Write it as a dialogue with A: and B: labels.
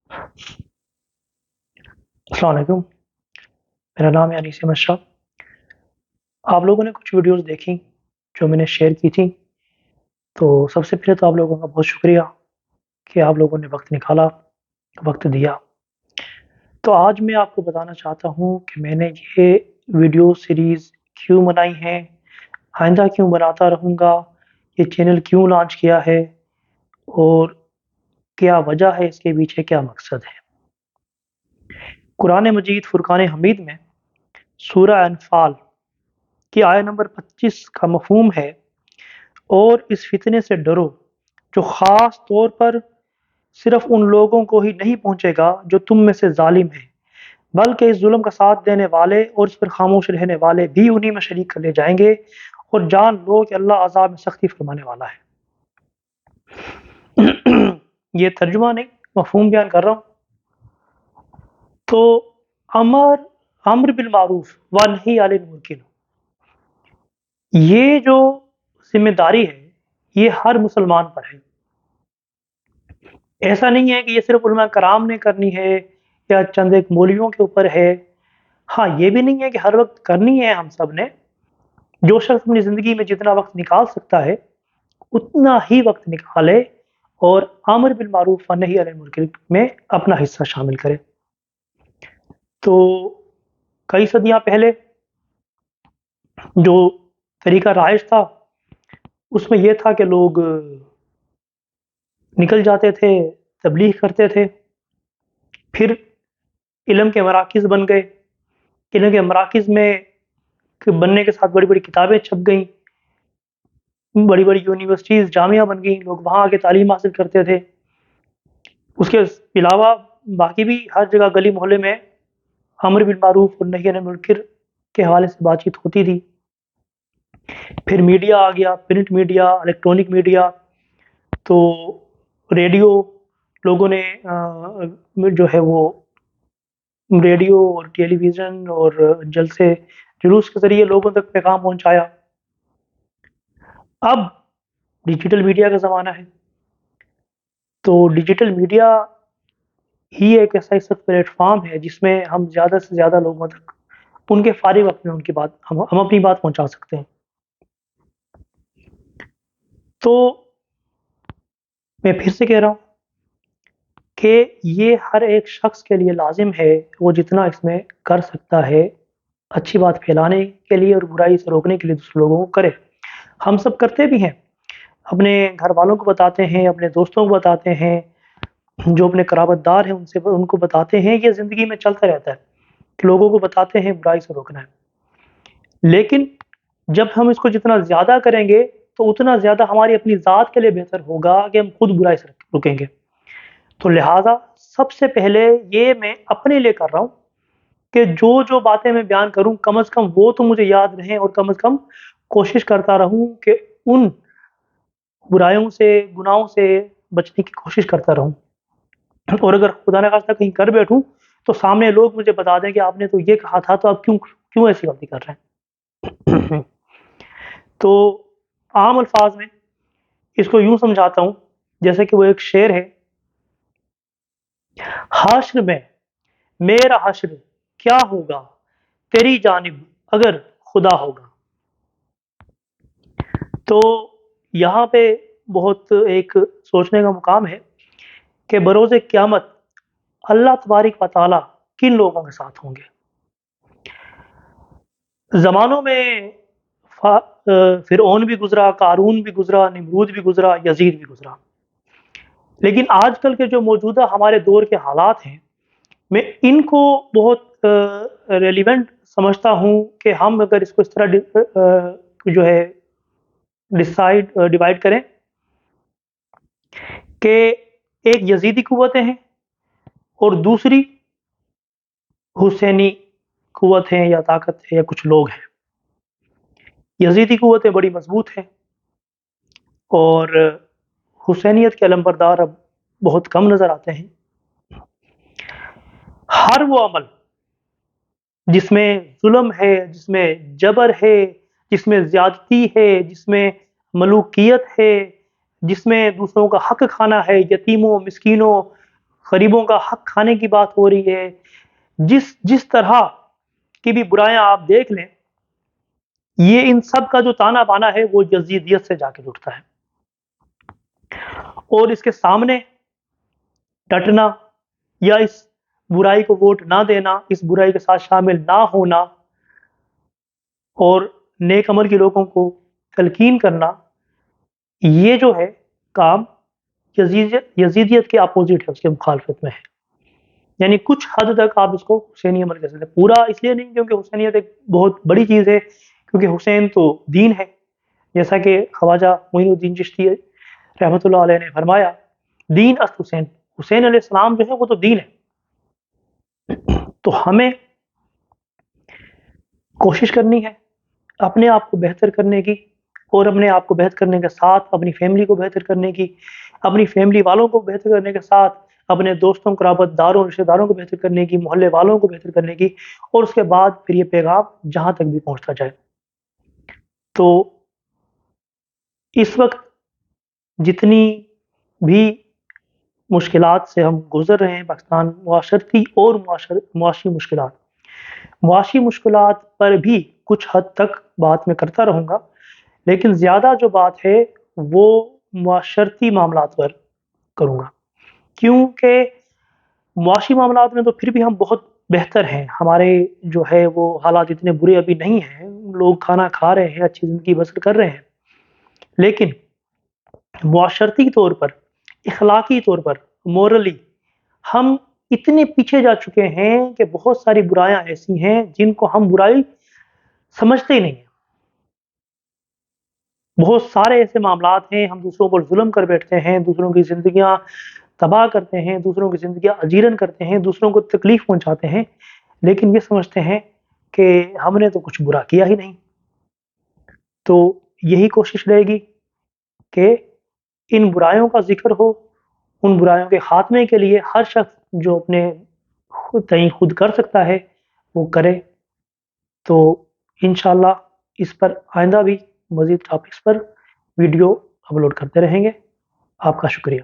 A: अस्सलाम वालेकुम। मेरा नाम है अनीस अशरफ। आप लोगों ने कुछ वीडियोज़ देखी जो मैंने शेयर की थी, तो सबसे पहले तो आप लोगों का बहुत शुक्रिया कि आप लोगों ने वक़्त निकाला, वक़्त दिया। तो आज मैं आपको बताना चाहता हूँ कि मैंने ये वीडियो सीरीज़ क्यों बनाई है, आइंदा क्यों बनाता रहूँगा, ये चैनल क्यों लॉन्च किया है और क्या वजह है, इसके पीछे क्या मकसद है। कुरान मजीद फुरकान हमीद में सूरह अनफ़ाल की आयत नंबर 25 का मफ़हूम है, और इस फितने से डरो जो ख़ास तौर पर सिर्फ उन लोगों को ही नहीं पहुंचेगा जो तुम में से ज़ालिम हैं, बल्कि इस जुल्म का साथ देने वाले और इस पर खामोश रहने वाले भी उन्हीं में शरीक कर ले जाएंगे। और जान लो कि अल्लाह अज़ाब में सख्ती फरमाने वाला है। ये तर्जुमा नहीं, मफहूम बयान कर रहा हूँ। तो अमर अम्र बिल मारूफ व नही अनिल मुनकर, ये जो जिम्मेदारी है ये हर मुसलमान पर है। ऐसा नहीं है कि ये सिर्फ उलमा कराम ने करनी है या चंद एक मौलवियों के ऊपर है। हाँ, ये भी नहीं है कि हर वक्त करनी है हम सब ने। जो शख्स अपनी ज़िंदगी में जितना वक्त निकाल सकता है उतना ही वक्त निकाले और आमिर बिल मारूफ व नही अनिल मुनकर में अपना हिस्सा शामिल करे। तो कई सदियां पहले जो तरीका राइज था उसमें यह था कि लोग निकल जाते थे, तबलीग करते थे, फिर इल्म के मराकिज़ बन गए। इल्म के मराकिज़ में बनने के साथ बड़ी-बड़ी किताबें छप गईं, बड़ी-बड़ी यूनिवर्सिटीज़, जामिया बन गईं, लोग वहाँ आके तालीम हासिल करते थे। उसके अलावा बाकी भी हर जगह गली मोहल्ले में अम्र बिल मारूफ और नही अनिल मुनकर के हवाले से बातचीत होती थी। फिर मीडिया आ गया, प्रिंट मीडिया, इलेक्ट्रॉनिक मीडिया, तो रेडियो, लोगों ने जो है वो रेडियो और टेलीविज़न और जलसे जुलूस के ज़रिए लोगों तक पैगाम पहुँचाया। अब डिजिटल मीडिया का ज़माना है, तो डिजिटल मीडिया ही एक ऐसा इस वक़्त प्लेटफ़ॉर्म है जिसमें हम ज़्यादा से ज़्यादा लोगों तक उनके फ़ारिग वक़्त में उनकी बात हम अपनी बात पहुँचा सकते हैं। तो मैं फिर से कह रहा हूँ कि ये हर एक शख़्स के लिए लाज़िम है, वो जितना इसमें कर सकता है, अच्छी बात फैलाने के लिए और बुराई से रोकने के लिए दूसरे लोगों को करे। हम सब करते भी हैं, अपने घरवालों को बताते हैं, अपने दोस्तों को बताते हैं, जो अपने कराबतदार हैं उनसे उनको बताते हैं। ये ज़िंदगी में चलता रहता है कि लोगों को बताते हैं बुराई से रोकना है। लेकिन जब हम इसको जितना ज़्यादा करेंगे तो उतना ज़्यादा हमारी अपनी ज़ात के लिए बेहतर होगा कि हम खुद बुराई से रुकेंगे। तो लिहाज़ा सबसे पहले ये मैं अपने लिए कर रहा हूँ कि जो-जो बातें मैं बयान करूँ कम से कम वो तो मुझे याद रहें और कम से कम कोशिश करता रहूँ कि उन बुराइयों से, गुनाहों से बचने की कोशिश करता रहूँ। और अगर खुदा न खास्ता कहीं कर बैठूँ, तो सामने लोग मुझे बता दें कि आपने तो ये कहा था, तो आप क्यों क्यों ऐसी गलती कर रहे हैं? तो आम अल्फाज में इसको यूँ समझाता हूँ, जैसे कि वो एक शेर है, हाश्र में मेरा हश्र क्या होगा, तेरी जानिब अगर खुदा होगा। तो यहाँ पे बहुत एक सोचने का मुकाम है कि बरोज़े क़यामत अल्लाह तबारिक व तआला किन लोगों के साथ होंगे। ज़मानों में फ़िरऔन भी गुज़रा, क़ारून भी गुज़रा, निमरूद भी गुज़रा, यज़ीद भी गुज़रा। लेकिन आजकल के जो मौजूदा हमारे दौर के हालात हैं, मैं इनको बहुत रेलेवेंट समझता हूँ कि हम अगर इसको इस तरह जो है डिवाइड करें कि एक यज़ीदी कुव्वतें हैं और दूसरी हुसैनी कुव्वत है या ताकत है या कुछ लोग हैं। यज़ीदी कुव्वतें बड़ी मज़बूत हैं और हुसैनियत के अलंबरदार अब बहुत कम नज़र आते हैं। हर वो अमल जिसमें ज़ुल्म है, जिसमें जबर है, जिसमें ज़्यादती है, जिसमें मलूकियत है, जिसमें दूसरों का हक खाना है, यतीमों, मिस्कीनों, غریبوں کا حق کھانے کی بات ہو رہی ہے، جس طرح کی بھی برائیاں آپ دیکھ لیں، یہ ان سب کا جو تانا بانا ہے وہ یزیدیت سے جا کے جڑتا ہے، اور اس کے سامنے ڈٹنا یا اس برائی کو ووٹ نہ دینا، اس برائی کے ساتھ شامل نہ ہونا اور نیک عمل کے لوگوں کو تلقین کرنا، یہ جو ہے کام یزیدیت کے اپوزٹ ہے، اس کے مخالفت میں ہے۔ یعنی کچھ حد تک آپ اس کو حسینی عمل کہہ سکتے ہیں، پورا اس لیے نہیں کیونکہ حسینیت ایک بہت بڑی چیز ہے، کیونکہ حسین تو دین ہے، جیسا کہ خواجہ معین الدین چشتی رحمۃ اللہ علیہ نے فرمایا، دین است حسین، حسین علیہ السلام جو ہے وہ تو دین ہے۔ تو ہمیں کوشش کرنی ہے اپنے آپ کو بہتر کرنے کی، اور اپنے آپ کو بہتر کرنے کے ساتھ اپنی فیملی کو بہتر کرنے کی، اپنی فیملی والوں کو بہتر کرنے کے ساتھ اپنے دوستوں قرابت داروں رشتہ داروں کو بہتر کرنے کی، محلے والوں کو بہتر کرنے کی، اور اس کے بعد پھر یہ پیغام جہاں تک بھی پہنچتا جائے۔ تو اس وقت جتنی بھی مشکلات سے ہم گزر رہے ہیں پاکستان، معاشرتی اور معاشی مشکلات، معاشی مشکلات پر بھی کچھ حد تک بات میں کرتا رہوں گا، لیکن زیادہ جو بات ہے وہ معاشرتی معاملات پر کروں گا، کیونکہ معاشی معاملات میں تو پھر بھی ہم بہت بہتر ہیں، ہمارے جو ہے وہ حالات اتنے برے ابھی نہیں ہیں، لوگ کھانا کھا رہے ہیں، اچھی زندگی بسر کر رہے ہیں، لیکن معاشرتی طور پر، اخلاقی طور پر، مورلی ہم اتنے پیچھے جا چکے ہیں کہ بہت ساری برائیاں ایسی ہیں جن کو ہم برائی سمجھتے ہی نہیں ہیں۔ بہت سارے ایسے معاملات ہیں، ہم دوسروں پر ظلم کر بیٹھتے ہیں، دوسروں کی زندگیاں تباہ کرتے ہیں، دوسروں کی زندگیاں اجیرن کرتے ہیں، دوسروں کو تکلیف پہنچاتے ہیں، لیکن یہ سمجھتے ہیں کہ ہم نے تو کچھ برا کیا ہی نہیں۔ تو یہی کوشش رہے گی کہ ان برائیوں کا ذکر ہو، ان برائیوں کے خاتمے کے لیے ہر شخص جو اپنے خود کر سکتا ہے وہ کرے۔ تو انشاءاللہ اس پر آئندہ بھی مزید ٹاپکس پر ویڈیو اپلوڈ کرتے رہیں گے۔ آپ کا شکریہ۔